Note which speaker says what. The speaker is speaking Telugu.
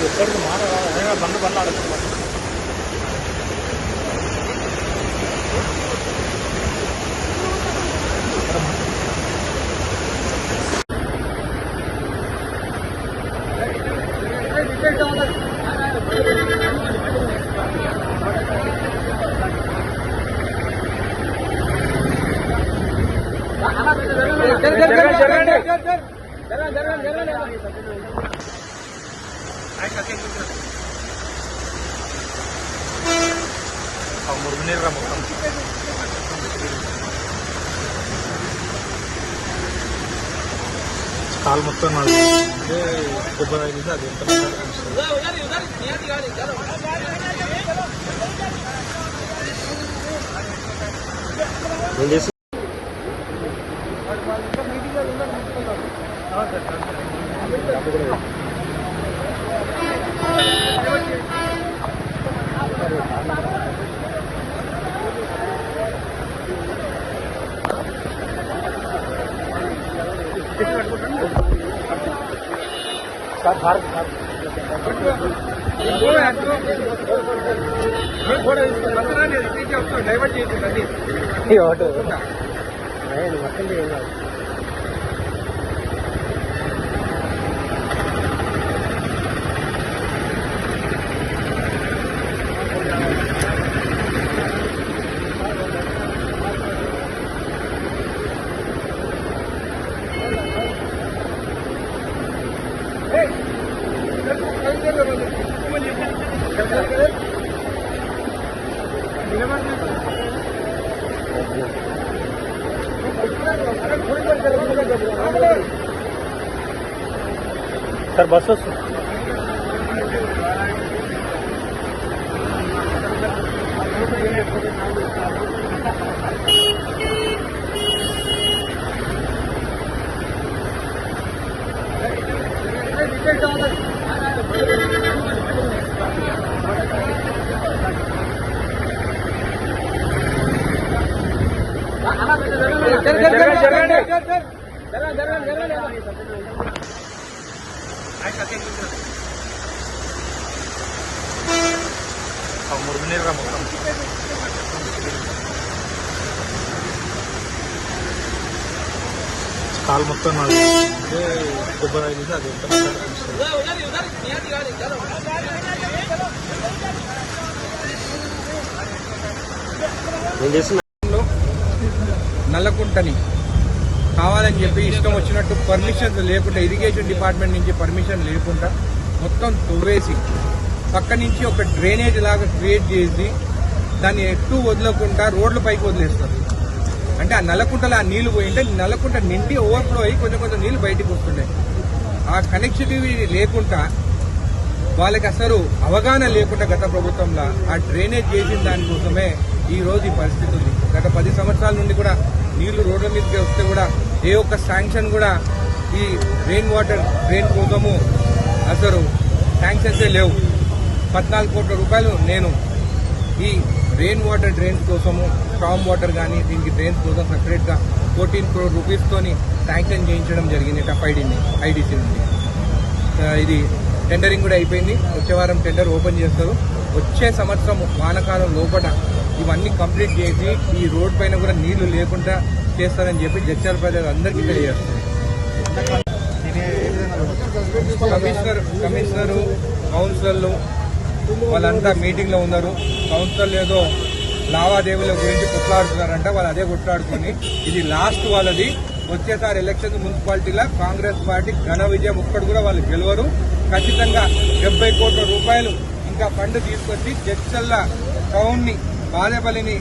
Speaker 1: ఎక్కడికి మాట బండ్లు ఆడుతున్నారు. మురుగునీరుగా మొత్తం కాలు మొత్తం దెబ్బ తగిలింది. అది ఎంత డైవర్ట్ చేసింది సార్ బస్ వస్తుంది. మురుగునీరుగా మొత్తం కాలు మొత్తం దెబ్బ తగిలింది. అది ఎంత నల్లకుంటని కావాలని చెప్పి ఇష్టం వచ్చినట్టు పర్మిషన్ లేకుండా, ఇరిగేషన్ డిపార్ట్మెంట్ నుంచి పర్మిషన్ లేకుండా మొత్తం తవ్వేసి పక్క నుంచి ఒక డ్రైనేజ్ లాగా క్రియేట్ చేసి దాన్ని ఎటు వదలకుండా రోడ్ల పైకి వదిలేస్తారు. అంటే ఆ నల్లకుంటలో ఆ నీళ్లు పోయింటే నల్లకుంట నిండి ఓవర్ఫ్లో అయ్యి కొంచెం నీళ్లు బయటకు వస్తుండే. ఆ కనెక్టివిటీ లేకుండా వాళ్ళకి అసలు అవగాహన లేకుండా గత ప్రభుత్వంలో ఆ డ్రైనేజ్ చేసిన దానికోసమే ఈ రోజు ఈ పరిస్థితి ఉంది. గత 10 సంవత్సరాల నుండి కూడా నీళ్లు రోడ్ల మీదకి వస్తే కూడా ఏ ఒక్క శాంక్షన్ కూడా ఈ రెయిన్ వాటర్ డ్రైన్ కోసము అసలు శాంక్షన్సే లేవు. 14 కోట్ల రూపాయలు నేను ఈ రెయిన్ వాటర్ డ్రైన్స్ కోసము, స్టామ్ వాటర్ కానీ దీనికి డ్రైన్స్ కోసం సపరేట్గా 14 crore రూపీస్తోని శాంక్షన్ చేయించడం జరిగింది ఐడీసీ నుండి. ఇది టెండరింగ్ కూడా అయిపోయింది. వచ్చే వారం టెండర్ ఓపెన్ చేస్తారు. వచ్చే సంవత్సరం వానకాలం లోపల ఇవన్నీ కంప్లీట్ చేసి ఈ రోడ్ పైన కూడా నీళ్లు లేకుండా చేస్తారని చెప్పి జడ్చర్ల ప్రజలందరికీ తెలియజేస్తుంది. కమిషనరు కౌన్సిలర్లు వాళ్ళంతా మీటింగ్లో ఉన్నారు. కౌన్సిలర్లు ఏదో లావాదేవీల గురించి కొట్లాడుతున్నారంట. వాళ్ళు అదే కొట్లాడుకొని ఇది లాస్ట్ వాళ్ళది. వచ్చేసారి ఎలక్షన్ మున్సిపాలిటీలో కాంగ్రెస్ పార్టీ ఘన విజయం. ఒక్కడు కూడా వాళ్ళు గెలవరు. ఖచ్చితంగా 70 కోట్ల రూపాయలు ఇంకా ఫండ్ తీసుకొచ్చి జడ్చర్ల టౌన్ ని, బాలేపల్లిని